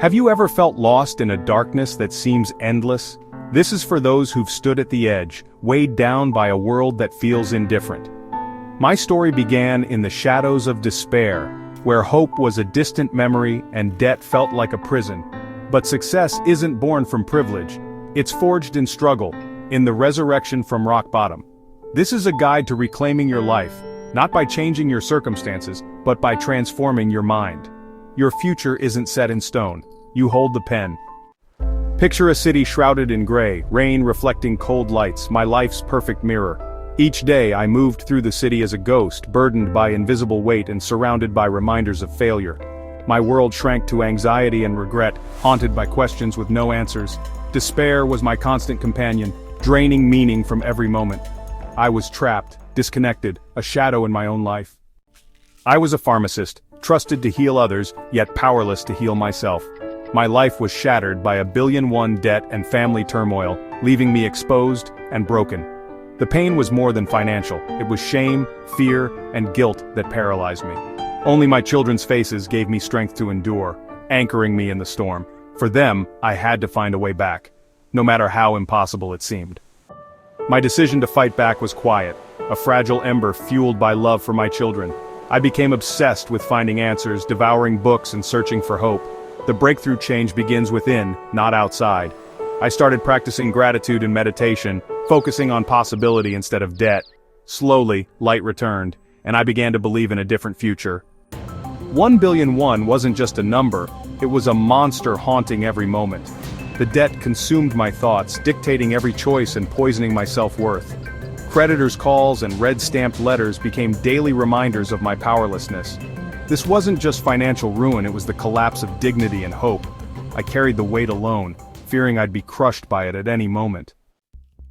Have you ever felt lost in a darkness that seems endless? This is for those who've stood at the edge, weighed down by a world that feels indifferent. My story began in the shadows of despair, where hope was a distant memory and debt felt like a prison. But success isn't born from privilege. It's forged in struggle, in the resurrection from rock bottom. This is a guide to reclaiming your life, not by changing your circumstances, but by transforming your mind. Your future isn't set in stone. You hold the pen. Picture a city shrouded in gray, rain reflecting cold lights, my life's perfect mirror. Each day I moved through the city as a ghost, burdened by invisible weight and surrounded by reminders of failure. My world shrank to anxiety and regret, haunted by questions with no answers. Despair was my constant companion, draining meaning from every moment. I was trapped, disconnected, a shadow in my own life. I was a pharmacist, trusted to heal others, yet powerless to heal myself. My life was shattered by $1 billion debt and family turmoil, leaving me exposed and broken. The pain was more than financial. It was shame, fear, and guilt that paralyzed me. Only my children's faces gave me strength to endure, anchoring me in the storm. For them, I had to find a way back, no matter how impossible it seemed. My decision to fight back was quiet, a fragile ember fueled by love for my children. I became obsessed with finding answers, devouring books and searching for hope. The breakthrough change begins within, not outside. I started practicing gratitude and meditation, focusing on possibility instead of debt. Slowly, light returned, and I began to believe in a different future. 1,000,000,001 wasn't just a number, it was a monster haunting every moment. The debt consumed my thoughts, dictating every choice and poisoning my self-worth. Creditors' calls and red-stamped letters became daily reminders of my powerlessness. This wasn't just financial ruin, it was the collapse of dignity and hope. I carried the weight alone, fearing I'd be crushed by it at any moment.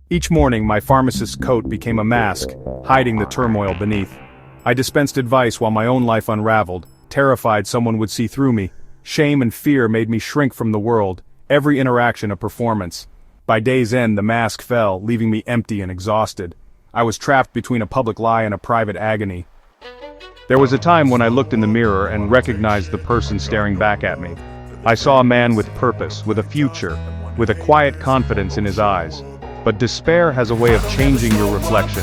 Each morning, my pharmacist's coat became a mask, hiding the turmoil beneath. I dispensed advice while my own life unraveled, terrified someone would see through me. Shame and fear made me shrink from the world, every interaction a performance. By day's end, the mask fell, leaving me empty and exhausted. I was trapped between a public lie and a private agony. There was a time when I looked in the mirror and recognized the person staring back at me. I saw a man with purpose, with a future, with a quiet confidence in his eyes. But despair has a way of changing your reflection.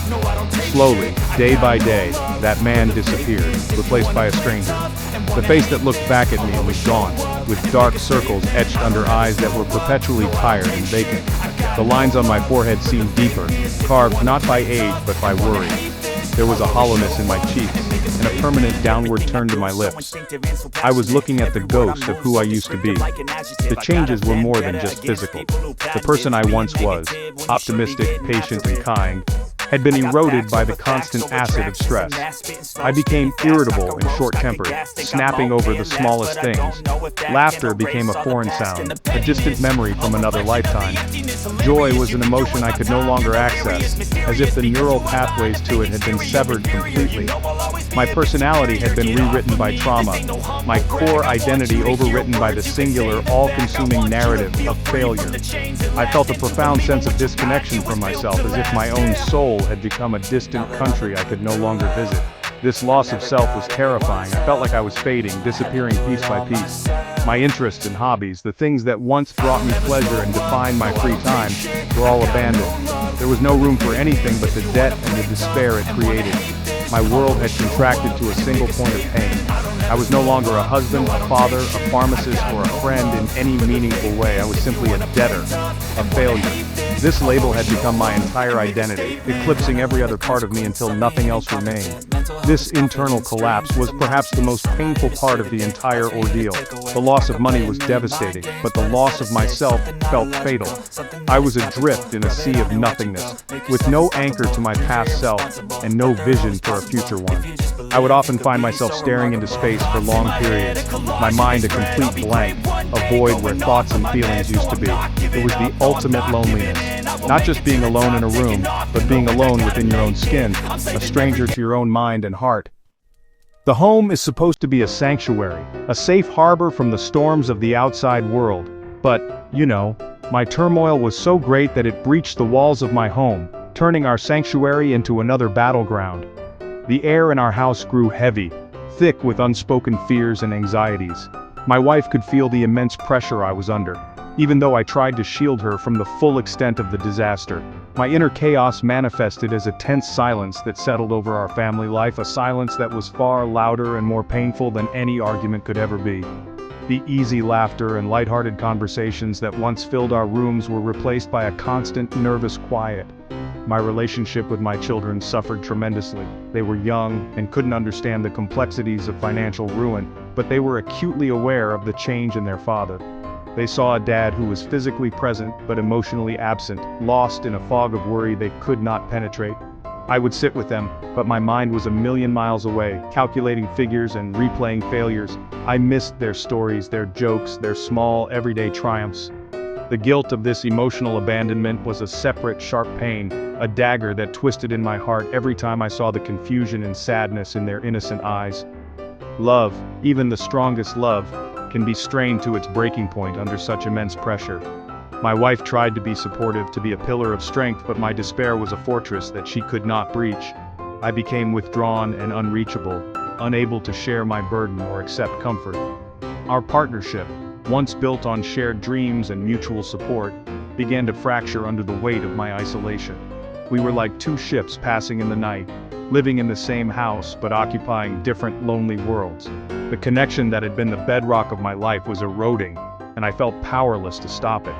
Slowly, day by day, that man disappeared, replaced by a stranger. The face that looked back at me was gone, with dark circles etched under eyes that were perpetually tired and vacant. The lines on my forehead seemed deeper, carved not by age but by worry. There was a hollowness in my cheeks, and a permanent downward turn to my lips. I was looking at the ghost of who I used to be. The changes were more than just physical. The person I once was, optimistic, patient, and kind, had been eroded by the constant acid of stress. I became irritable and short-tempered, snapping over the smallest things. Laughter became a foreign sound, a distant memory from another lifetime. Joy was an emotion I could no longer access, as if the neural pathways to it had been severed completely. My personality had been rewritten by trauma, my core identity overwritten by the singular, all-consuming narrative of failure. I felt a profound sense of disconnection from myself, as if my own soul had become a distant country I could no longer visit. This loss of self was terrifying. I felt like I was fading, disappearing piece by piece. My interests and hobbies, the things that once brought me pleasure and defined my free time, were all abandoned. There was no room for anything but the debt and the despair it created. My world had contracted to a single point of pain. I was no longer a husband, a father, a pharmacist, or a friend in any meaningful way. I was simply a debtor, a failure. This label had become my entire identity, eclipsing every other part of me until nothing else remained. This internal collapse was perhaps the most painful part of the entire ordeal. The loss of money was devastating, but the loss of myself felt fatal. I was adrift in a sea of nothingness, with no anchor to my past self, and no vision for a future one. I would often find myself staring into space for long periods, my mind a complete blank, a void where thoughts and feelings used to be. It was the ultimate loneliness. Not just being alone in a room, but being alone within your own skin, a stranger to your own mind and heart. The home is supposed to be a sanctuary, a safe harbor from the storms of the outside world. But, my turmoil was so great that it breached the walls of my home, turning our sanctuary into another battleground. The air in our house grew heavy, thick with unspoken fears and anxieties. My wife could feel the immense pressure I was under. Even though I tried to shield her from the full extent of the disaster, my inner chaos manifested as a tense silence that settled over our family life, a silence that was far louder and more painful than any argument could ever be. The easy laughter and lighthearted conversations that once filled our rooms were replaced by a constant, nervous quiet. My relationship with my children suffered tremendously. They were young and couldn't understand the complexities of financial ruin, but they were acutely aware of the change in their father. They saw a dad who was physically present but emotionally absent, lost in a fog of worry they could not penetrate. I would sit with them, but my mind was a million miles away, calculating figures and replaying failures. I missed their stories, their jokes, their small, everyday triumphs. The guilt of this emotional abandonment was a separate, sharp pain, a dagger that twisted in my heart every time I saw the confusion and sadness in their innocent eyes. Love, even the strongest love, can be strained to its breaking point under such immense pressure. My wife tried to be supportive, to be a pillar of strength, but my despair was a fortress that she could not breach. I became withdrawn and unreachable, unable to share my burden or accept comfort. Our partnership, once built on shared dreams and mutual support, began to fracture under the weight of my isolation. We were like two ships passing in the night, living in the same house but occupying different lonely worlds. The connection that had been the bedrock of my life was eroding, and I felt powerless to stop it.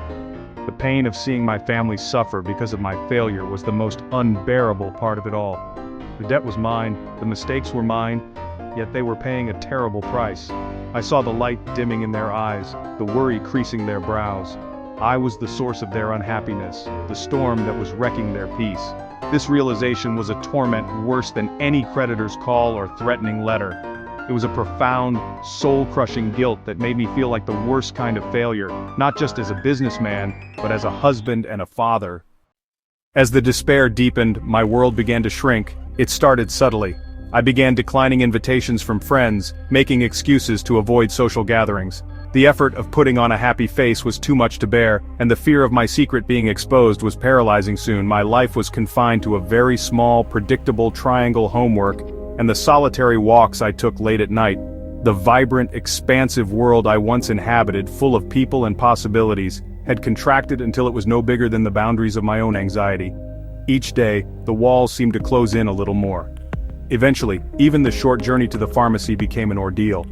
The pain of seeing my family suffer because of my failure was the most unbearable part of it all. The debt was mine, the mistakes were mine, yet they were paying a terrible price. I saw the light dimming in their eyes, the worry creasing their brows. I was the source of their unhappiness, the storm that was wrecking their peace. This realization was a torment worse than any creditor's call or threatening letter. It was a profound, soul-crushing guilt that made me feel like the worst kind of failure, not just as a businessman, but as a husband and a father. As the despair deepened, my world began to shrink. It started subtly. I began declining invitations from friends, making excuses to avoid social gatherings. The effort of putting on a happy face was too much to bear, and the fear of my secret being exposed was paralyzing soon. My life was confined to a very small, predictable triangle homework, and the solitary walks I took late at night. The vibrant, expansive world I once inhabited, full of people and possibilities, had contracted until it was no bigger than the boundaries of my own anxiety. Each day, the walls seemed to close in a little more. Eventually, even the short journey to the pharmacy became an ordeal.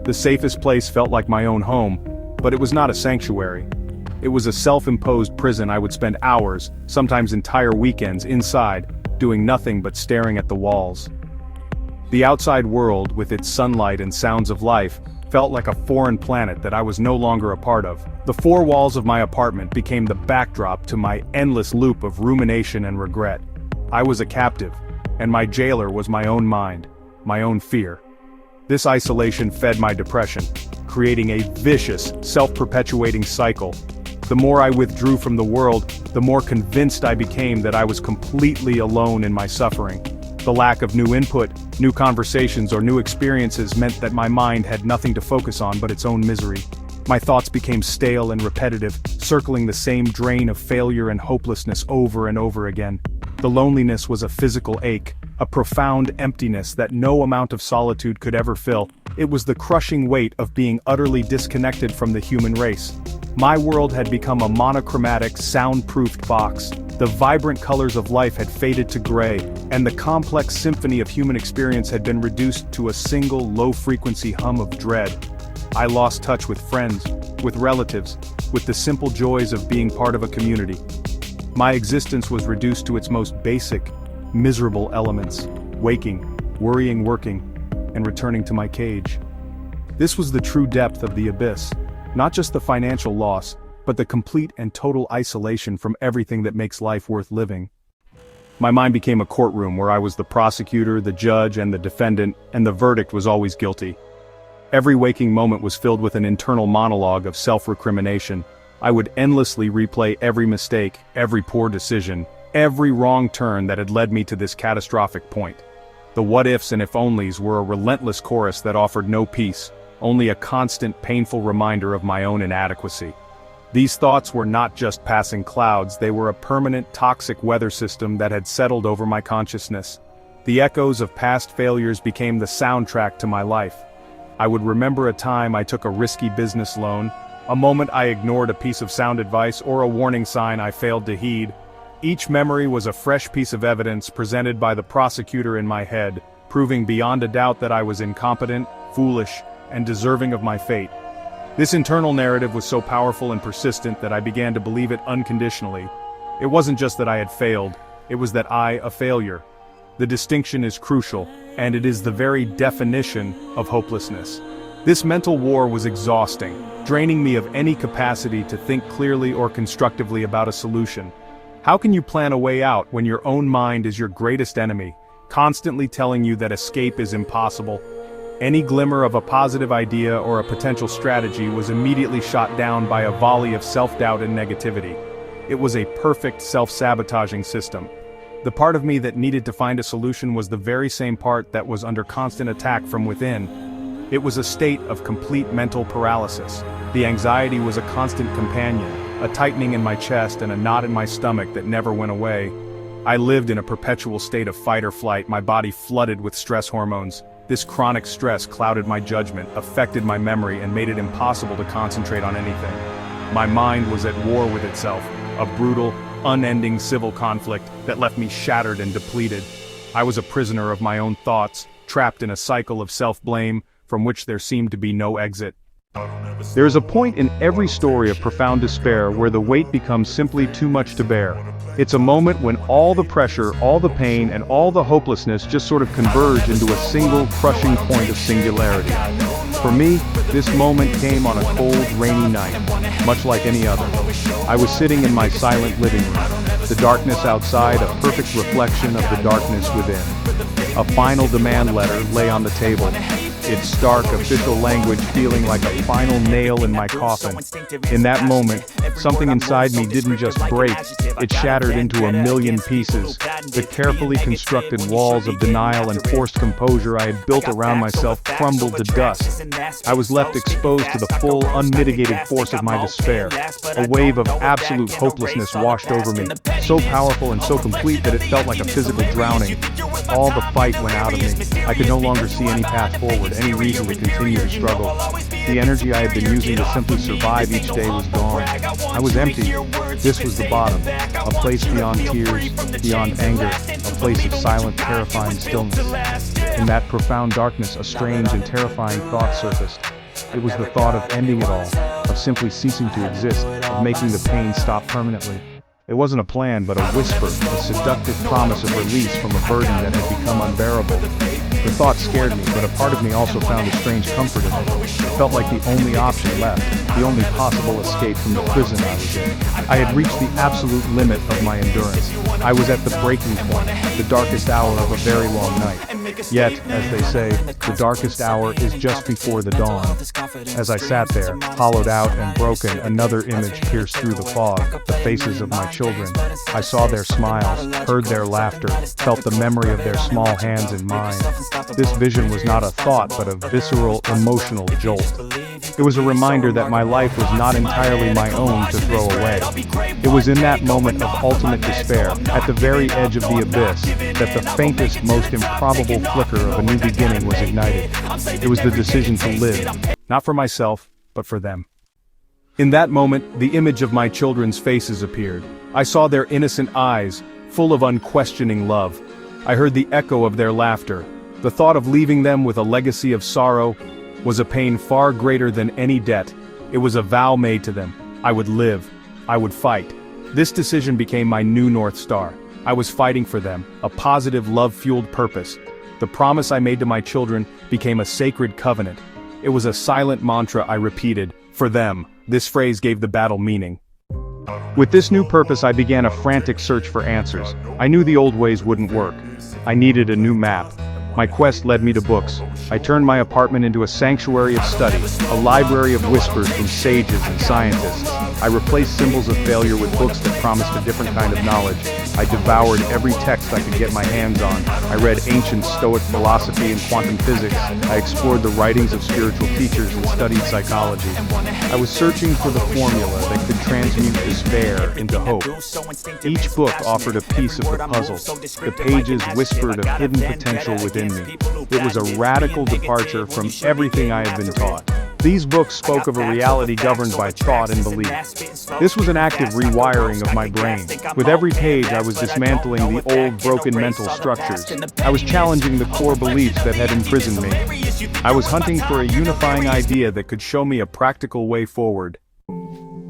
The safest place felt like my own home, but it was not a sanctuary. It was a self-imposed prison. I would spend hours, sometimes entire weekends, inside, doing nothing but staring at the walls. The outside world, with its sunlight and sounds of life, felt like a foreign planet that I was no longer a part of. The four walls of my apartment became the backdrop to my endless loop of rumination and regret. I was a captive, and my jailer was my own mind, my own fear. This isolation fed my depression, creating a vicious, self-perpetuating cycle. The more I withdrew from the world, the more convinced I became that I was completely alone in my suffering. The lack of new input, new conversations, or new experiences meant that my mind had nothing to focus on but its own misery. My thoughts became stale and repetitive, circling the same drain of failure and hopelessness over and over again. The loneliness was a physical ache, a profound emptiness that no amount of solitude could ever fill. It was the crushing weight of being utterly disconnected from the human race. My world had become a monochromatic, soundproofed box. The vibrant colors of life had faded to gray, and the complex symphony of human experience had been reduced to a single low-frequency hum of dread. I lost touch with friends, with relatives, with the simple joys of being part of a community. My existence was reduced to its most basic, miserable elements: waking, worrying, working, and returning to my cage. This was the true depth of the abyss, not just the financial loss, but the complete and total isolation from everything that makes life worth living. My mind became a courtroom where I was the prosecutor, the judge, and the defendant, and the verdict was always guilty. Every waking moment was filled with an internal monologue of self-recrimination. I would endlessly replay every mistake, every poor decision, every wrong turn that had led me to this catastrophic point. The what-ifs and if-onlys were a relentless chorus that offered no peace, only a constant, painful reminder of my own inadequacy. These thoughts were not just passing clouds, they were a permanent, toxic weather system that had settled over my consciousness. The echoes of past failures became the soundtrack to my life. I would remember a time I took a risky business loan, a moment I ignored a piece of sound advice or a warning sign I failed to heed. Each memory was a fresh piece of evidence presented by the prosecutor in my head, proving beyond a doubt that I was incompetent, foolish, and deserving of my fate. This internal narrative was so powerful and persistent that I began to believe it unconditionally. It wasn't just that I had failed, it was that I, a failure. The distinction is crucial, and it is the very definition of hopelessness. This mental war was exhausting, draining me of any capacity to think clearly or constructively about a solution. How can you plan a way out when your own mind is your greatest enemy, constantly telling you that escape is impossible? Any glimmer of a positive idea or a potential strategy was immediately shot down by a volley of self-doubt and negativity. It was a perfect self-sabotaging system. The part of me that needed to find a solution was the very same part that was under constant attack from within. It was a state of complete mental paralysis. The anxiety was a constant companion, a tightening in my chest and a knot in my stomach that never went away. I lived in a perpetual state of fight or flight, my body flooded with stress hormones. This chronic stress clouded my judgment, affected my memory, and made it impossible to concentrate on anything. My mind was at war with itself, a brutal, unending civil conflict that left me shattered and depleted. I was a prisoner of my own thoughts, trapped in a cycle of self-blame, from which there seemed to be no exit. There is a point in every story of profound despair where the weight becomes simply too much to bear. It's a moment when all the pressure, all the pain, and all the hopelessness just sort of converge into a single, crushing point of singularity. For me, this moment came on a cold, rainy night, much like any other. I was sitting in my silent living room, the darkness outside a perfect reflection of the darkness within. A final demand letter lay on the table, its stark official language feeling like a final nail in my coffin. In that moment, something inside me didn't just break, it shattered into a million pieces. The carefully constructed walls of denial and forced composure I had built around myself crumbled to dust. I was left exposed to the full, unmitigated force of my despair. A wave of absolute hopelessness washed over me, so powerful and so complete that it felt like a physical drowning. All the fight went out of me. I could no longer see any path forward, any reason to continue to struggle. The energy I had been using to simply survive each day was gone. I was empty. This was the bottom. A place beyond tears, beyond anger, a place of silent, terrifying stillness. In that profound darkness, a strange and terrifying thought surfaced. It was the thought of ending it all, of simply ceasing to exist, of making the pain stop permanently. It wasn't a plan, but a whisper, a seductive promise of release from a burden that had become unbearable. The thought scared me, but a part of me also found a strange comfort in it. It felt like the only option left, the only possible escape from the prison I was in. I had reached the absolute limit of my endurance. I was at the breaking point, the darkest hour of a very long night. Yet, as they say, the darkest hour is just before the dawn. As I sat there, hollowed out and broken, another image pierced through the fog, the faces of my children. I saw their smiles, heard their laughter, felt the memory of their small hands in mine. This vision was not a thought, but a visceral, emotional jolt. It was a reminder that my life was not entirely my own to throw away. It was in that moment of ultimate despair, at the very edge of the abyss, that the faintest, most improbable flicker of a new beginning was ignited. It was the decision to live, not for myself, but for them. In that moment, the image of my children's faces appeared. I saw their innocent eyes, full of unquestioning love. I heard the echo of their laughter. The thought of leaving them with a legacy of sorrow was a pain far greater than any debt. It was a vow made to them. I would live. I would fight. This decision became my new North Star. I was fighting for them, a positive, love-fueled purpose. The promise I made to my children became a sacred covenant. It was a silent mantra I repeated, for them. This phrase gave the battle meaning. With this new purpose, I began a frantic search for answers. I knew the old ways wouldn't work. I needed a new map. My quest led me to books. I turned my apartment into a sanctuary of study, a library of whispers from sages and scientists. I replaced symbols of failure with books that promised a different kind of knowledge. I devoured every text I could get my hands on. I read ancient Stoic philosophy and quantum physics. I explored the writings of spiritual teachers and studied psychology. I was searching for the formula that could transmute despair into hope. Each book offered a piece of the puzzle. The pages whispered of hidden potential within within me. It was a radical departure from everything I had been taught. These books spoke of a reality governed by thought and belief. This was an active rewiring of my brain. With every page I was dismantling the old broken mental structures. I was challenging the core beliefs that had imprisoned me. I was hunting for a unifying idea that could show me a practical way forward.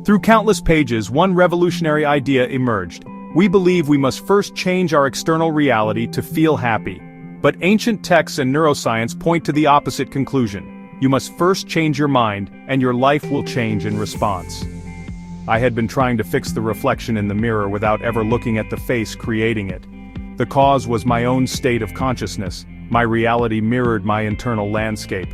Through countless pages, one revolutionary idea emerged. We believe we must first change our external reality to feel happy. But ancient texts and neuroscience point to the opposite conclusion. You must first change your mind, and your life will change in response. I had been trying to fix the reflection in the mirror without ever looking at the face creating it. The cause was my own state of consciousness. My reality mirrored my internal landscape.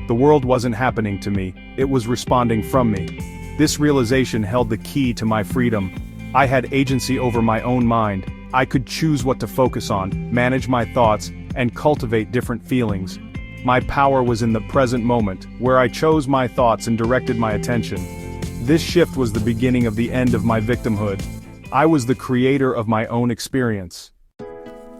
The world wasn't happening to me, it was responding from me. This realization held the key to my freedom. I had agency over my own mind. I could choose what to focus on, manage my thoughts, and cultivate different feelings. My power was in the present moment, where I chose my thoughts and directed my attention. This shift was the beginning of the end of my victimhood. I was the creator of my own experience.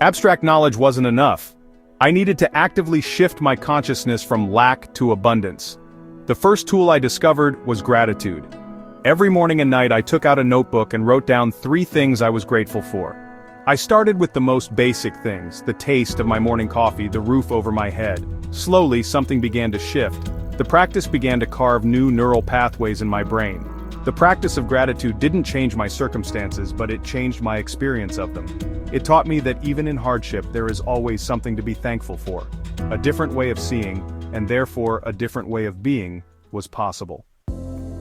Abstract knowledge wasn't enough. I needed to actively shift my consciousness from lack to abundance. The first tool I discovered was gratitude. Every morning and night I took out a notebook and wrote down 3 things I was grateful for. I started with the most basic things, the taste of my morning coffee, the roof over my head. Slowly, something began to shift. The practice began to carve new neural pathways in my brain. The practice of gratitude didn't change my circumstances, but it changed my experience of them. It taught me that even in hardship there is always something to be thankful for. A different way of seeing, and therefore a different way of being, was possible.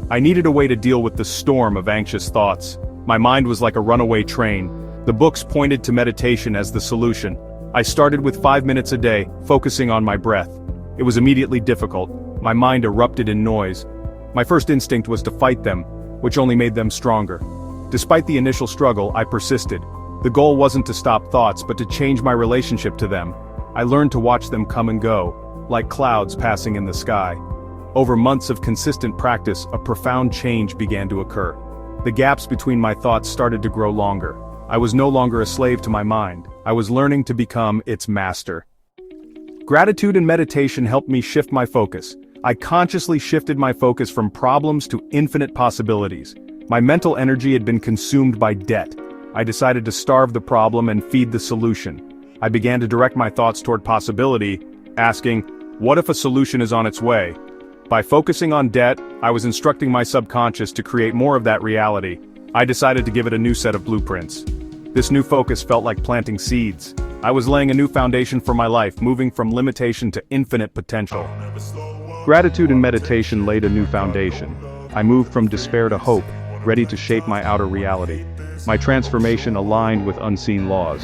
I needed a way to deal with the storm of anxious thoughts. My mind was like a runaway train. The books pointed to meditation as the solution. I started with 5 minutes a day, focusing on my breath. It was immediately difficult. My mind erupted in noise. My first instinct was to fight them, which only made them stronger. Despite the initial struggle, I persisted. The goal wasn't to stop thoughts, but to change my relationship to them. I learned to watch them come and go, like clouds passing in the sky. Over months of consistent practice, a profound change began to occur. The gaps between my thoughts started to grow longer. I was no longer a slave to my mind. I was learning to become its master. Gratitude and meditation helped me shift my focus. I consciously shifted my focus from problems to infinite possibilities. My mental energy had been consumed by debt. I decided to starve the problem and feed the solution. I began to direct my thoughts toward possibility, asking, what if a solution is on its way? By focusing on debt, I was instructing my subconscious to create more of that reality. I decided to give it a new set of blueprints. This new focus felt like planting seeds. I was laying a new foundation for my life, moving from limitation to infinite potential. Gratitude and meditation laid a new foundation. I moved from despair to hope, ready to shape my outer reality. My transformation aligned with unseen laws.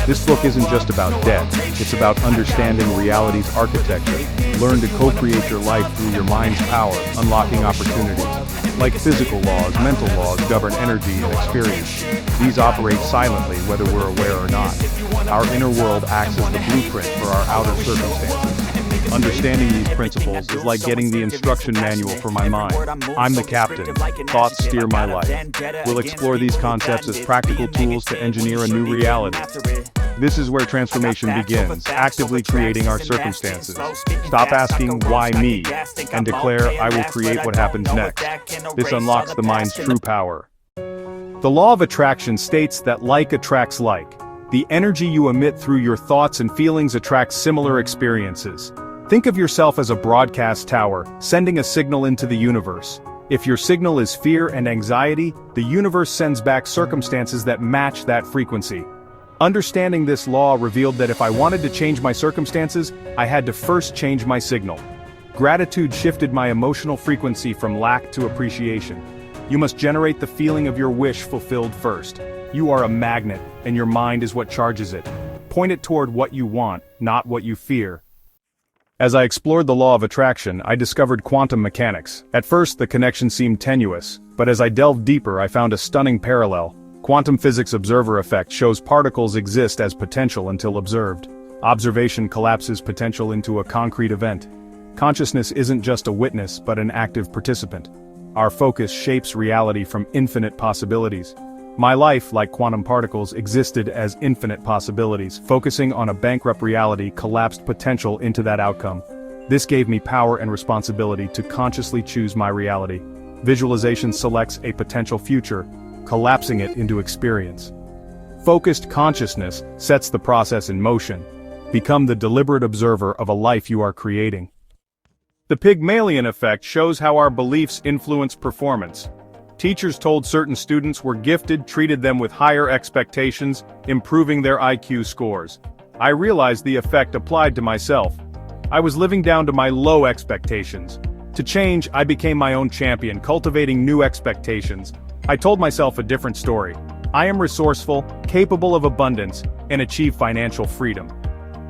This book isn't just about debt, it's about understanding reality's architecture. Learn to co-create your life through your mind's power, unlocking opportunities. Like physical laws, mental laws govern energy and experience. These operate silently whether we're aware or not. Our inner world acts as the blueprint for our outer circumstances. Understanding these principles is like getting the instruction manual for my mind. I'm the captain. Thoughts steer my life. We'll explore these concepts as practical tools to engineer a new reality. This is where transformation begins, actively creating our circumstances. Stop asking, why me? And declare, I will create what happens next. This unlocks the mind's true power. The law of attraction states that like attracts like. The energy you emit through your thoughts and feelings attracts similar experiences. Think of yourself as a broadcast tower, sending a signal into the universe. If your signal is fear and anxiety, the universe sends back circumstances that match that frequency. Understanding this law revealed that if I wanted to change my circumstances, I had to first change my signal. Gratitude shifted my emotional frequency from lack to appreciation. You must generate the feeling of your wish fulfilled first. You are a magnet, and your mind is what charges it. Point it toward what you want, not what you fear. As I explored the law of attraction, I discovered quantum mechanics. At first, the connection seemed tenuous, but as I delved deeper, I found a stunning parallel. Quantum physics observer effect shows particles exist as potential until observed. Observation collapses potential into a concrete event. Consciousness isn't just a witness, but an active participant. Our focus shapes reality from infinite possibilities. My life, like quantum particles, existed as infinite possibilities. Focusing on a bankrupt reality collapsed potential into that outcome. This gave me power and responsibility to consciously choose my reality. Visualization selects a potential future, collapsing it into experience. Focused consciousness sets the process in motion. Become the deliberate observer of a life you are creating. The Pygmalion effect shows how our beliefs influence performance. Teachers told certain students were gifted, treated them with higher expectations, improving their IQ scores. I realized the effect applied to myself. I was living down to my low expectations. To change, I became my own champion, cultivating new expectations. I told myself a different story. I am resourceful, capable of abundance, and achieve financial freedom.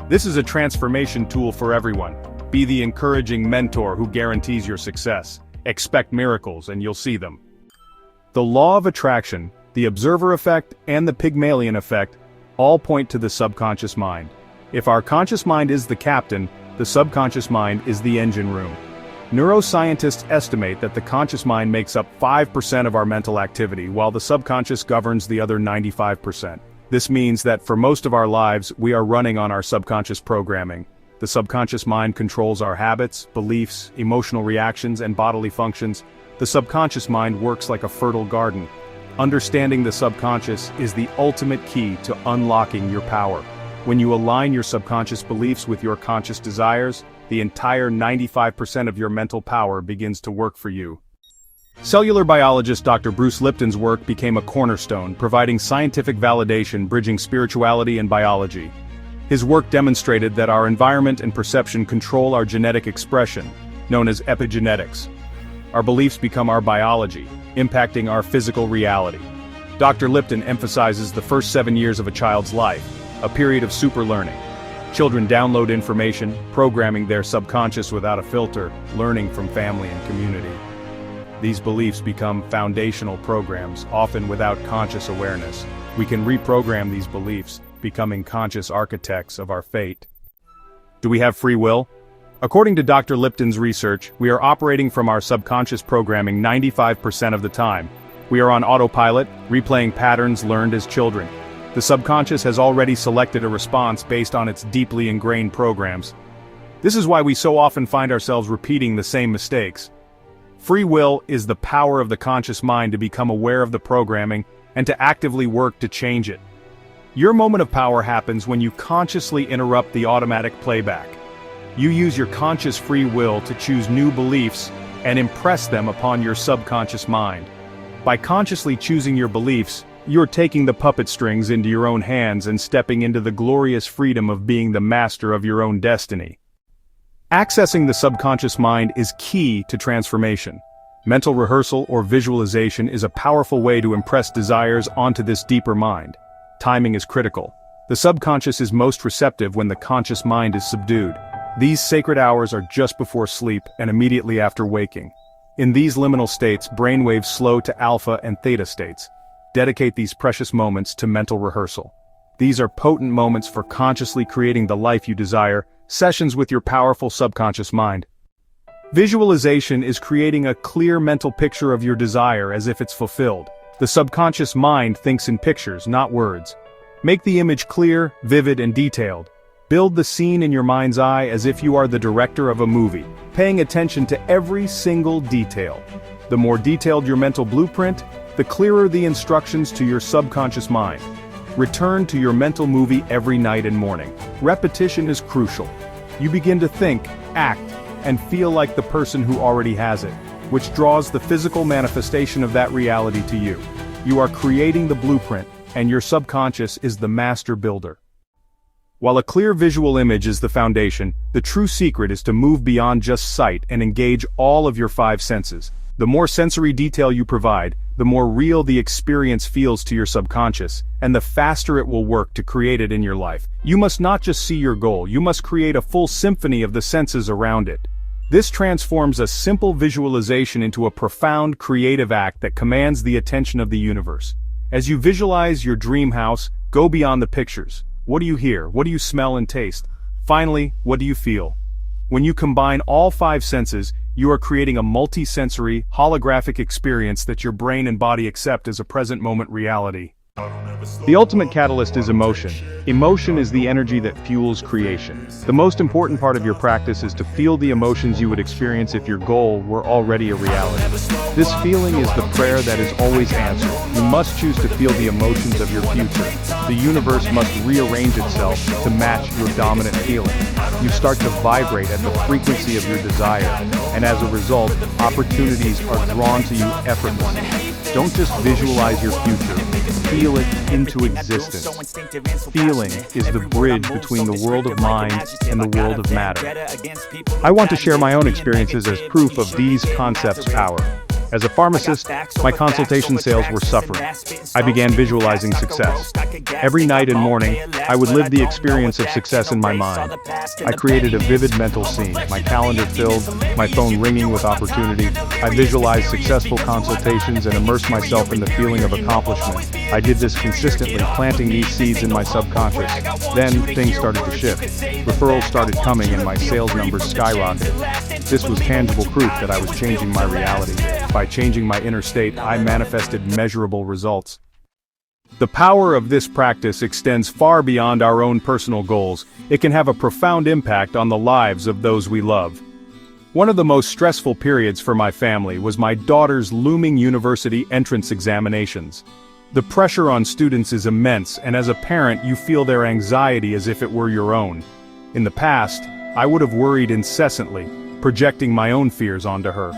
This is a transformation tool for everyone. Be the encouraging mentor who guarantees your success. Expect miracles and you'll see them. The law of attraction, the observer effect, and the Pygmalion effect all point to the subconscious mind. If our conscious mind is the captain, the subconscious mind is the engine room. Neuroscientists estimate that the conscious mind makes up 5% of our mental activity, while the subconscious governs the other 95%. This means that for most of our lives, we are running on our subconscious programming. The subconscious mind controls our habits, beliefs, emotional reactions, and bodily functions. The subconscious mind works like a fertile garden. Understanding the subconscious is the ultimate key to unlocking your power. When you align your subconscious beliefs with your conscious desires, the entire 95% of your mental power begins to work for you. Cellular biologist Dr. Bruce Lipton's work became a cornerstone, providing scientific validation bridging spirituality and biology. His work demonstrated that our environment and perception control our genetic expression, known as epigenetics. Our beliefs become our biology, impacting our physical reality. Dr. Lipton emphasizes the first 7 years of a child's life, a period of superlearning. Children download information, programming their subconscious without a filter, learning from family and community. These beliefs become foundational programs, often without conscious awareness. We can reprogram these beliefs, becoming conscious architects of our fate. Do we have free will? According to Dr. Lipton's research, we are operating from our subconscious programming 95% of the time. We are on autopilot, replaying patterns learned as children. The subconscious has already selected a response based on its deeply ingrained programs. This is why we so often find ourselves repeating the same mistakes. Free will is the power of the conscious mind to become aware of the programming and to actively work to change it. Your moment of power happens when you consciously interrupt the automatic playback. You use your conscious free will to choose new beliefs and impress them upon your subconscious mind. By consciously choosing your beliefs, you're taking the puppet strings into your own hands and stepping into the glorious freedom of being the master of your own destiny. Accessing the subconscious mind is key to transformation. Mental rehearsal or visualization is a powerful way to impress desires onto this deeper mind. Timing is critical. The subconscious is most receptive when the conscious mind is subdued. These sacred hours are just before sleep and immediately after waking. In these liminal states, brainwaves slow to alpha and theta states. Dedicate these precious moments to mental rehearsal. These are potent moments for consciously creating the life you desire, sessions with your powerful subconscious mind. Visualization is creating a clear mental picture of your desire as if it's fulfilled. The subconscious mind thinks in pictures, not words. Make the image clear, vivid, and detailed. Build the scene in your mind's eye as if you are the director of a movie, paying attention to every single detail. The more detailed your mental blueprint, the clearer the instructions to your subconscious mind. Return to your mental movie every night and morning. Repetition is crucial. You begin to think, act, and feel like the person who already has it, which draws the physical manifestation of that reality to you. You are creating the blueprint, and your subconscious is the master builder. While a clear visual image is the foundation, the true secret is to move beyond just sight and engage all of your 5 senses. The more sensory detail you provide, the more real the experience feels to your subconscious, and the faster it will work to create it in your life. You must not just see your goal, you must create a full symphony of the senses around it. This transforms a simple visualization into a profound creative act that commands the attention of the universe. As you visualize your dream house, go beyond the pictures. What do you hear? What do you smell and taste? Finally, what do you feel? When you combine all 5 senses, you are creating a multi-sensory, holographic experience that your brain and body accept as a present-moment reality. The ultimate catalyst is emotion. Emotion is the energy that fuels creation. The most important part of your practice is to feel the emotions you would experience if your goal were already a reality. This feeling is the prayer that is always answered. You must choose to feel the emotions of your future. The universe must rearrange itself to match your dominant feeling. You start to vibrate at the frequency of your desire, and as a result, opportunities are drawn to you effortlessly. Don't just visualize your future, feel it into existence. Feeling is the bridge between the world of mind and the world of matter. I want to share my own experiences as proof of these concepts' power. As a pharmacist, my consultation sales were suffering. I began visualizing success. Every night and morning, I would live the experience of success in my mind. I created a vivid mental scene, my calendar filled, my phone ringing with opportunity. I visualized successful consultations and immersed myself in the feeling of accomplishment. I did this consistently, planting these seeds in my subconscious. Then, things started to shift. Referrals started coming and my sales numbers skyrocketed. This was tangible proof that I was changing my reality. By changing my inner state, I manifested measurable results. The power of this practice extends far beyond our own personal goals. It can have a profound impact on the lives of those we love. One of the most stressful periods for my family was my daughter's looming university entrance examinations. The pressure on students is immense, and as a parent you feel their anxiety as if it were your own. In the past, I would have worried incessantly, projecting my own fears onto her.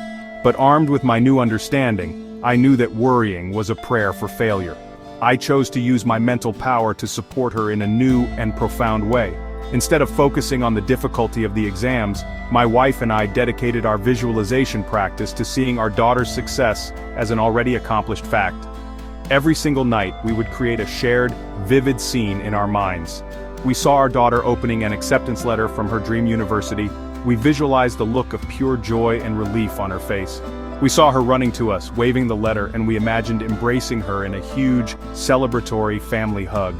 But armed with my new understanding, I knew that worrying was a prayer for failure. I chose to use my mental power to support her in a new and profound way. Instead of focusing on the difficulty of the exams, my wife and I dedicated our visualization practice to seeing our daughter's success as an already accomplished fact. Every single night, we would create a shared, vivid scene in our minds. We saw our daughter opening an acceptance letter from her dream university. We visualized the look of pure joy and relief on her face. We saw her running to us, waving the letter, and we imagined embracing her in a huge, celebratory family hug.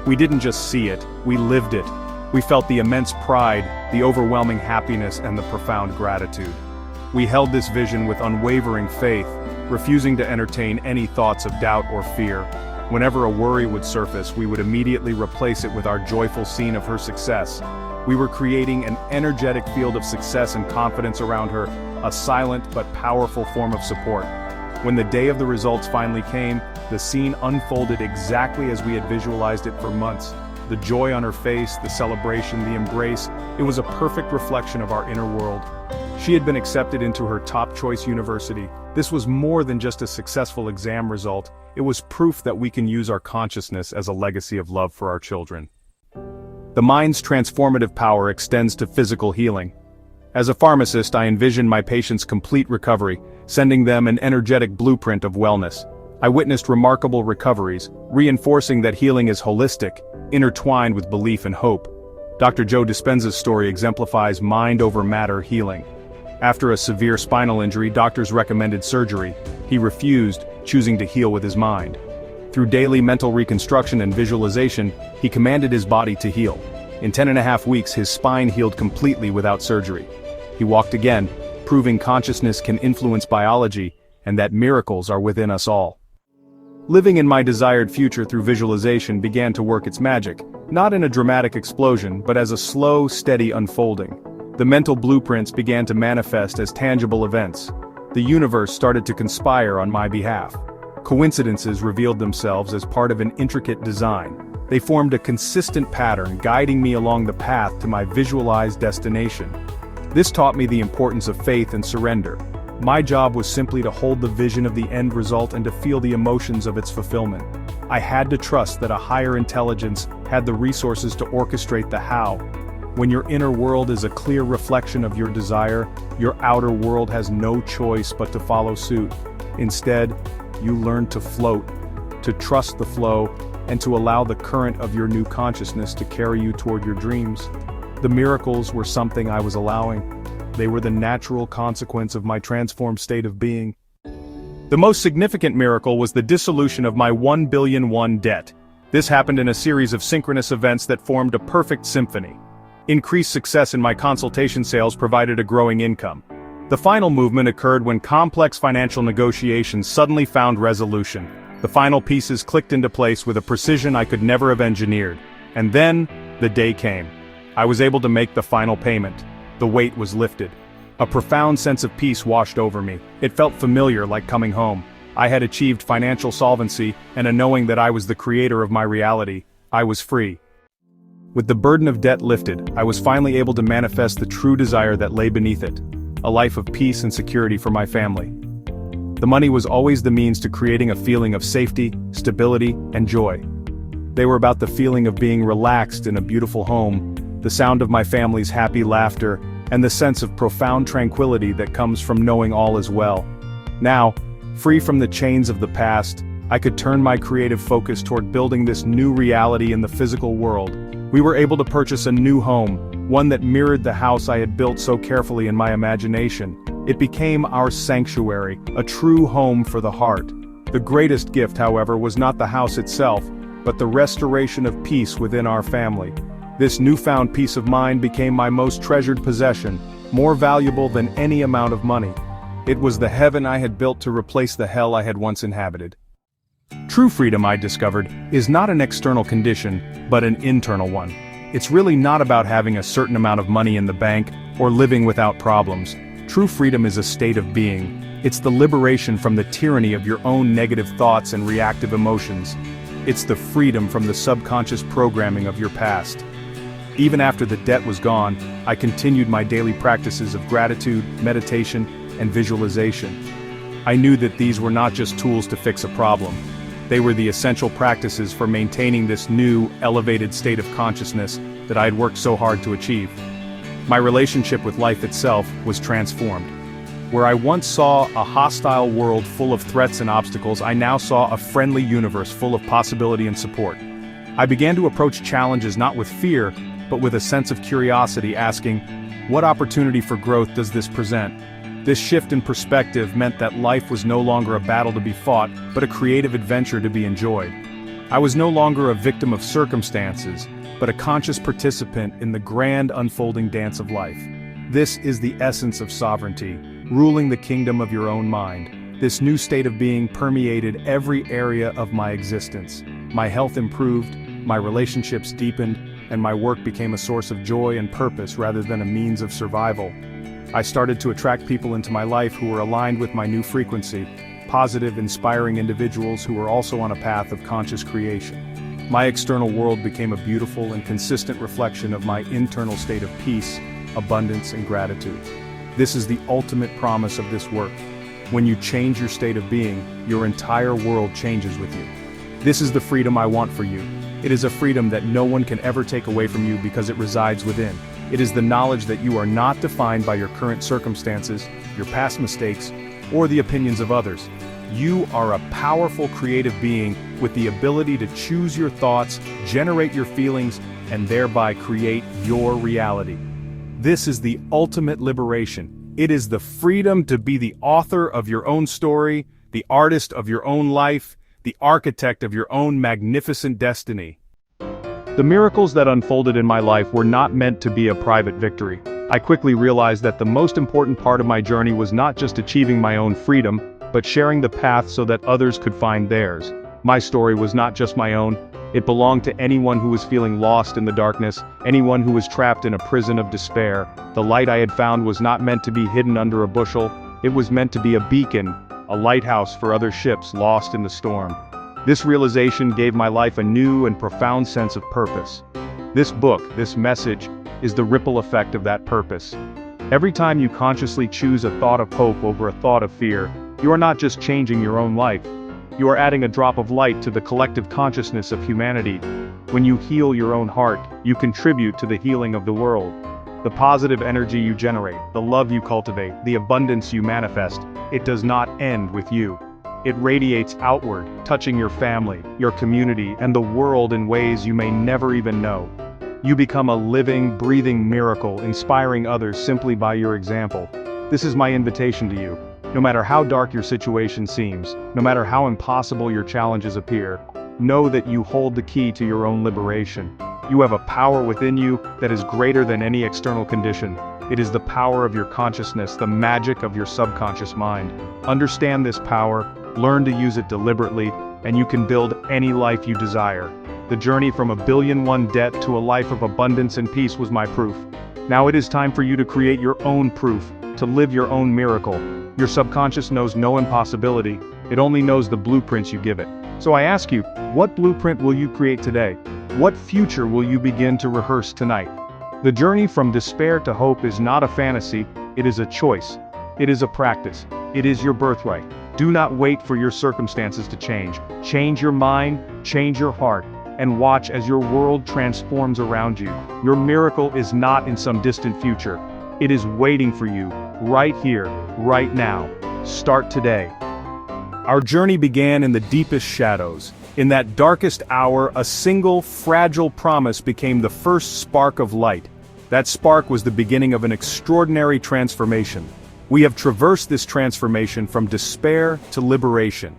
We didn't just see it, we lived it. We felt the immense pride, the overwhelming happiness, and the profound gratitude. We held this vision with unwavering faith, refusing to entertain any thoughts of doubt or fear. Whenever a worry would surface, we would immediately replace it with our joyful scene of her success. We were creating an energetic field of success and confidence around her, a silent but powerful form of support. When the day of the results finally came, the scene unfolded exactly as we had visualized it for months. The joy on her face, the celebration, the embrace, it was a perfect reflection of our inner world. She had been accepted into her top choice university. This was more than just a successful exam result, it was proof that we can use our consciousness as a legacy of love for our children. The mind's transformative power extends to physical healing. As a pharmacist, I envisioned my patients' complete recovery, sending them an energetic blueprint of wellness. I witnessed remarkable recoveries, reinforcing that healing is holistic, intertwined with belief and hope. Dr. Joe Dispenza's story exemplifies mind-over-matter healing. After a severe spinal injury, doctors recommended surgery. He refused, choosing to heal with his mind. Through daily mental reconstruction and visualization, he commanded his body to heal. In 10.5 weeks, his spine healed completely without surgery. He walked again, proving consciousness can influence biology, and that miracles are within us all. Living in my desired future through visualization began to work its magic, not in a dramatic explosion, but as a slow, steady unfolding. The mental blueprints began to manifest as tangible events. The universe started to conspire on my behalf. Coincidences revealed themselves as part of an intricate design. They formed a consistent pattern, guiding me along the path to my visualized destination. This taught me the importance of faith and surrender. My job was simply to hold the vision of the end result and to feel the emotions of its fulfillment. I had to trust that a higher intelligence had the resources to orchestrate the how. When your inner world is a clear reflection of your desire, your outer world has no choice but to follow suit. Instead, you learn to float, to trust the flow, and to allow the current of your new consciousness to carry you toward your dreams. The miracles were something I was allowing. They were the natural consequence of my transformed state of being. The most significant miracle was the dissolution of my 1 billion won debt. This happened in a series of synchronous events that formed a perfect symphony. Increased success in my consultation sales provided a growing income. The final movement occurred when complex financial negotiations suddenly found resolution. The final pieces clicked into place with a precision I could never have engineered. And then, the day came. I was able to make the final payment. The weight was lifted. A profound sense of peace washed over me. It felt familiar, like coming home. I had achieved financial solvency, and a knowing that I was the creator of my reality. I was free. With the burden of debt lifted, I was finally able to manifest the true desire that lay beneath it. A life of peace and security for my family. The money was always the means to creating a feeling of safety, stability, and joy. They were about the feeling of being relaxed in a beautiful home, the sound of my family's happy laughter, and the sense of profound tranquility that comes from knowing all is well. Now, free from the chains of the past, I could turn my creative focus toward building this new reality in the physical world. We were able to purchase a new home, one that mirrored the house I had built so carefully in my imagination. It became our sanctuary, a true home for the heart. The greatest gift, however, was not the house itself, but the restoration of peace within our family. This newfound peace of mind became my most treasured possession, more valuable than any amount of money. It was the heaven I had built to replace the hell I had once inhabited. True freedom, I discovered, is not an external condition, but an internal one. It's really not about having a certain amount of money in the bank, or living without problems. True freedom is a state of being. It's the liberation from the tyranny of your own negative thoughts and reactive emotions. It's the freedom from the subconscious programming of your past. Even after the debt was gone, I continued my daily practices of gratitude, meditation, and visualization. I knew that these were not just tools to fix a problem. They were the essential practices for maintaining this new, elevated state of consciousness that I had worked so hard to achieve. My relationship with life itself was transformed. Where I once saw a hostile world full of threats and obstacles, I now saw a friendly universe full of possibility and support. I began to approach challenges not with fear, but with a sense of curiosity, asking, what opportunity for growth does this present? This shift in perspective meant that life was no longer a battle to be fought, but a creative adventure to be enjoyed. I was no longer a victim of circumstances, but a conscious participant in the grand unfolding dance of life. This is the essence of sovereignty, ruling the kingdom of your own mind. This new state of being permeated every area of my existence. My health improved, my relationships deepened, and my work became a source of joy and purpose rather than a means of survival. I started to attract people into my life who were aligned with my new frequency, positive, inspiring individuals who were also on a path of conscious creation. My external world became a beautiful and consistent reflection of my internal state of peace, abundance, and gratitude. This is the ultimate promise of this work. When you change your state of being, your entire world changes with you. This is the freedom I want for you. It is a freedom that no one can ever take away from you because it resides within. It is the knowledge that you are not defined by your current circumstances, your past mistakes, or the opinions of others. You are a powerful creative being with the ability to choose your thoughts, generate your feelings, and thereby create your reality. This is the ultimate liberation. It is the freedom to be the author of your own story, the artist of your own life, the architect of your own magnificent destiny. The miracles that unfolded in my life were not meant to be a private victory. I quickly realized that the most important part of my journey was not just achieving my own freedom, but sharing the path so that others could find theirs. My story was not just my own. It belonged to anyone who was feeling lost in the darkness, anyone who was trapped in a prison of despair. The light I had found was not meant to be hidden under a bushel. It was meant to be a beacon, a lighthouse for other ships lost in the storm. This realization gave my life a new and profound sense of purpose. This book, this message, is the ripple effect of that purpose. Every time you consciously choose a thought of hope over a thought of fear, you are not just changing your own life. You are adding a drop of light to the collective consciousness of humanity. When you heal your own heart, you contribute to the healing of the world. The positive energy you generate, the love you cultivate, the abundance you manifest, it does not end with you. It radiates outward, touching your family, your community, and the world in ways you may never even know. You become a living, breathing miracle, inspiring others simply by your example. This is my invitation to you. No matter how dark your situation seems, no matter how impossible your challenges appear, know that you hold the key to your own liberation. You have a power within you that is greater than any external condition. It is the power of your consciousness, the magic of your subconscious mind. Understand this power, learn to use it deliberately, and you can build any life you desire. The journey from a billion-1 debt to a life of abundance and peace was my proof. Now it is time for you to create your own proof, to live your own miracle. Your subconscious knows no impossibility, it only knows the blueprints you give it. So I ask you, what blueprint will you create today? What future will you begin to rehearse tonight? The journey from despair to hope is not a fantasy, it is a choice. It is a practice. It is your birthright. Do not wait for your circumstances to change. Change your mind, change your heart, and watch as your world transforms around you. Your miracle is not in some distant future. It is waiting for you, right here, right now. Start today. Our journey began in the deepest shadows. In that darkest hour, a single, fragile promise became the first spark of light. That spark was the beginning of an extraordinary transformation. We have traversed this transformation from despair to liberation.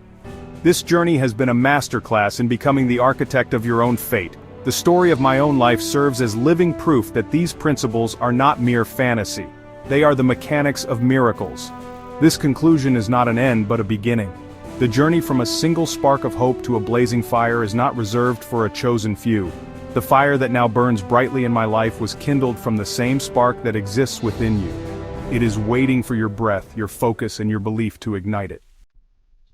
This journey has been a masterclass in becoming the architect of your own fate. The story of my own life serves as living proof that these principles are not mere fantasy. They are the mechanics of miracles. This conclusion is not an end but a beginning. The journey from a single spark of hope to a blazing fire is not reserved for a chosen few. The fire that now burns brightly in my life was kindled from the same spark that exists within you. It is waiting for your breath, your focus, and your belief to ignite it.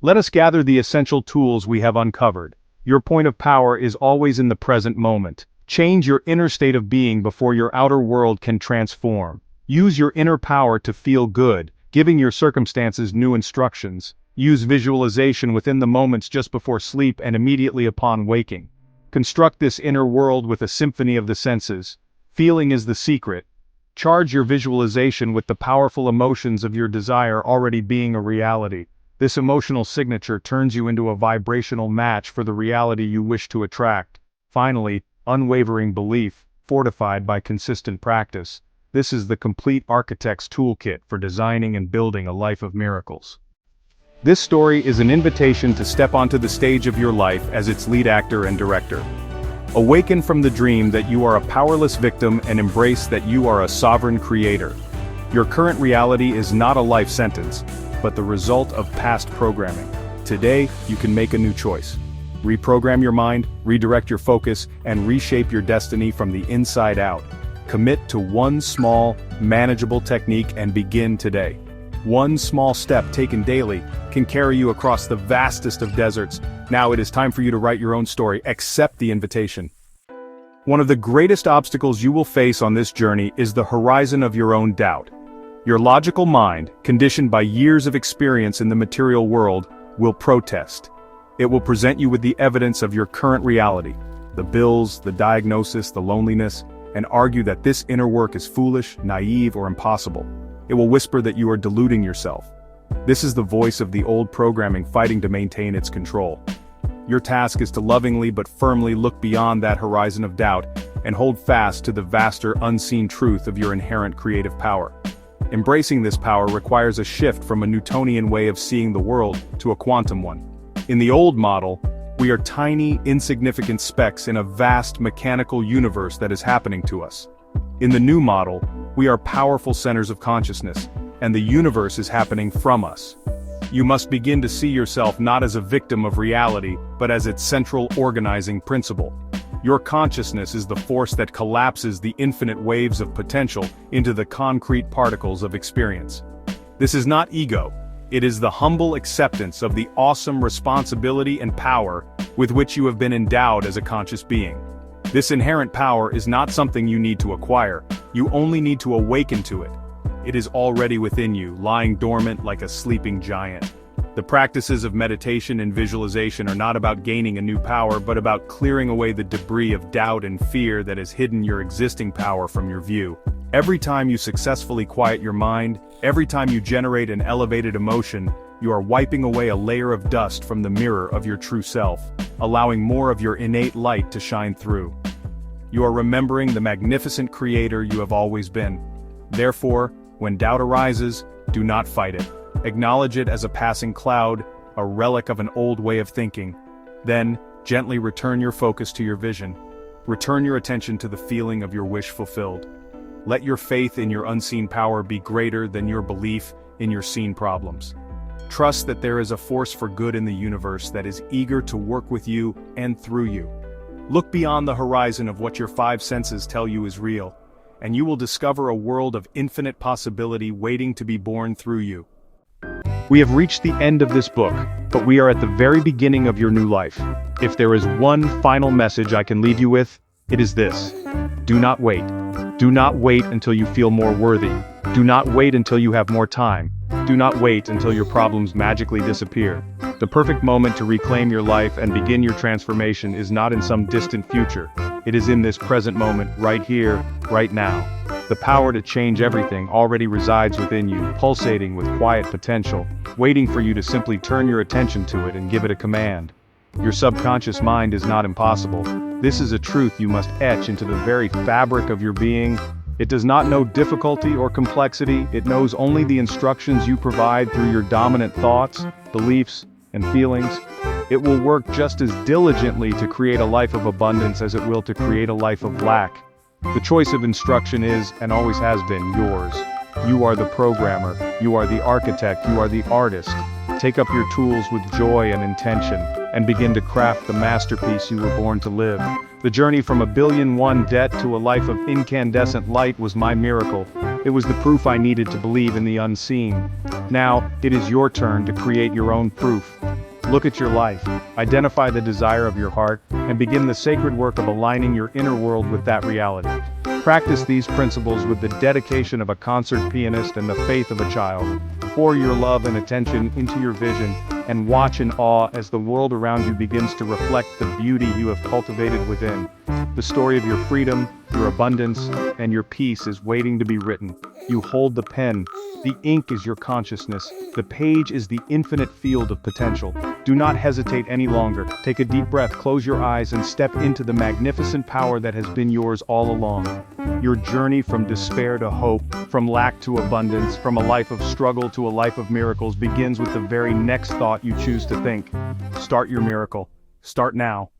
Let us gather the essential tools we have uncovered. Your point of power is always in the present moment. Change your inner state of being before your outer world can transform. Use your inner power to feel good, giving your circumstances new instructions. Use visualization within the moments just before sleep and immediately upon waking. Construct this inner world with a symphony of the senses. Feeling is the secret. Charge your visualization with the powerful emotions of your desire already being a reality. This emotional signature turns you into a vibrational match for the reality you wish to attract. Finally, unwavering belief, fortified by consistent practice. This is the complete architect's toolkit for designing and building a life of miracles. This story is an invitation to step onto the stage of your life as its lead actor and director. Awaken from the dream that you are a powerless victim and embrace that you are a sovereign creator. Your current reality is not a life sentence, but the result of past programming. Today, you can make a new choice. Reprogram your mind, redirect your focus, and reshape your destiny from the inside out. Commit to one small, manageable technique and begin today. One small step taken daily can carry you across the vastest of deserts. Now it is time for you to write your own story. Accept the invitation. One of the greatest obstacles you will face on this journey is the horizon of your own doubt. Your logical mind, conditioned by years of experience in the material world, will protest. It will present you with the evidence of your current reality, the bills, the diagnosis, the loneliness, and argue that this inner work is foolish, naive, or impossible. It will whisper that you are deluding yourself. This is the voice of the old programming fighting to maintain its control. Your task is to lovingly but firmly look beyond that horizon of doubt and hold fast to the vaster unseen truth of your inherent creative power. Embracing this power requires a shift from a Newtonian way of seeing the world to a quantum one. In the old model, we are tiny, insignificant specks in a vast mechanical universe that is happening to us. In the new model, we are powerful centers of consciousness, and the universe is happening from us. You must begin to see yourself not as a victim of reality, but as its central organizing principle. Your consciousness is the force that collapses the infinite waves of potential into the concrete particles of experience. This is not ego. It is the humble acceptance of the awesome responsibility and power with which you have been endowed as a conscious being. This inherent power is not something you need to acquire, you only need to awaken to it. It is already within you, lying dormant like a sleeping giant. The practices of meditation and visualization are not about gaining a new power, but about clearing away the debris of doubt and fear that has hidden your existing power from your view. Every time you successfully quiet your mind, every time you generate an elevated emotion, you are wiping away a layer of dust from the mirror of your true self, allowing more of your innate light to shine through. You are remembering the magnificent creator you have always been. Therefore, when doubt arises, do not fight it. Acknowledge it as a passing cloud, a relic of an old way of thinking. Then, gently return your focus to your vision. Return your attention to the feeling of your wish fulfilled. Let your faith in your unseen power be greater than your belief in your seen problems. Trust that there is a force for good in the universe that is eager to work with you and through you. Look beyond the horizon of what your five senses tell you is real, and you will discover a world of infinite possibility waiting to be born through you. We have reached the end of this book, but we are at the very beginning of your new life. If there is one final message I can leave you with, it is this: do not wait. Do not wait until you feel more worthy. Do not wait until you have more time. Do not wait until your problems magically disappear. The perfect moment to reclaim your life and begin your transformation is not in some distant future. It is in this present moment, right here, right now. The power to change everything already resides within you, pulsating with quiet potential, waiting for you to simply turn your attention to it and give it a command. Your subconscious mind is not impossible. This is a truth you must etch into the very fabric of your being. It does not know difficulty or complexity, it knows only the instructions you provide through your dominant thoughts, beliefs, and feelings. It will work just as diligently to create a life of abundance as it will to create a life of lack. The choice of instruction is, and always has been, yours. You are the programmer, you are the architect, you are the artist. Take up your tools with joy and intention, and begin to craft the masterpiece you were born to live. The journey from $1 billion debt to a life of incandescent light was my miracle. It was the proof I needed to believe in the unseen. Now, it is your turn to create your own proof. Look at your life, identify the desire of your heart, and begin the sacred work of aligning your inner world with that reality. Practice these principles with the dedication of a concert pianist and the faith of a child. Pour your love and attention into your vision, and watch in awe as the world around you begins to reflect the beauty you have cultivated within. The story of your freedom, your abundance, and your peace is waiting to be written. You hold the pen. The ink is your consciousness. The page is the infinite field of potential. Do not hesitate any longer. Take a deep breath, close your eyes, and step into the magnificent power that has been yours all along. Your journey from despair to hope, from lack to abundance, from a life of struggle to a life of miracles begins with the very next thought you choose to think. Start your miracle. Start now.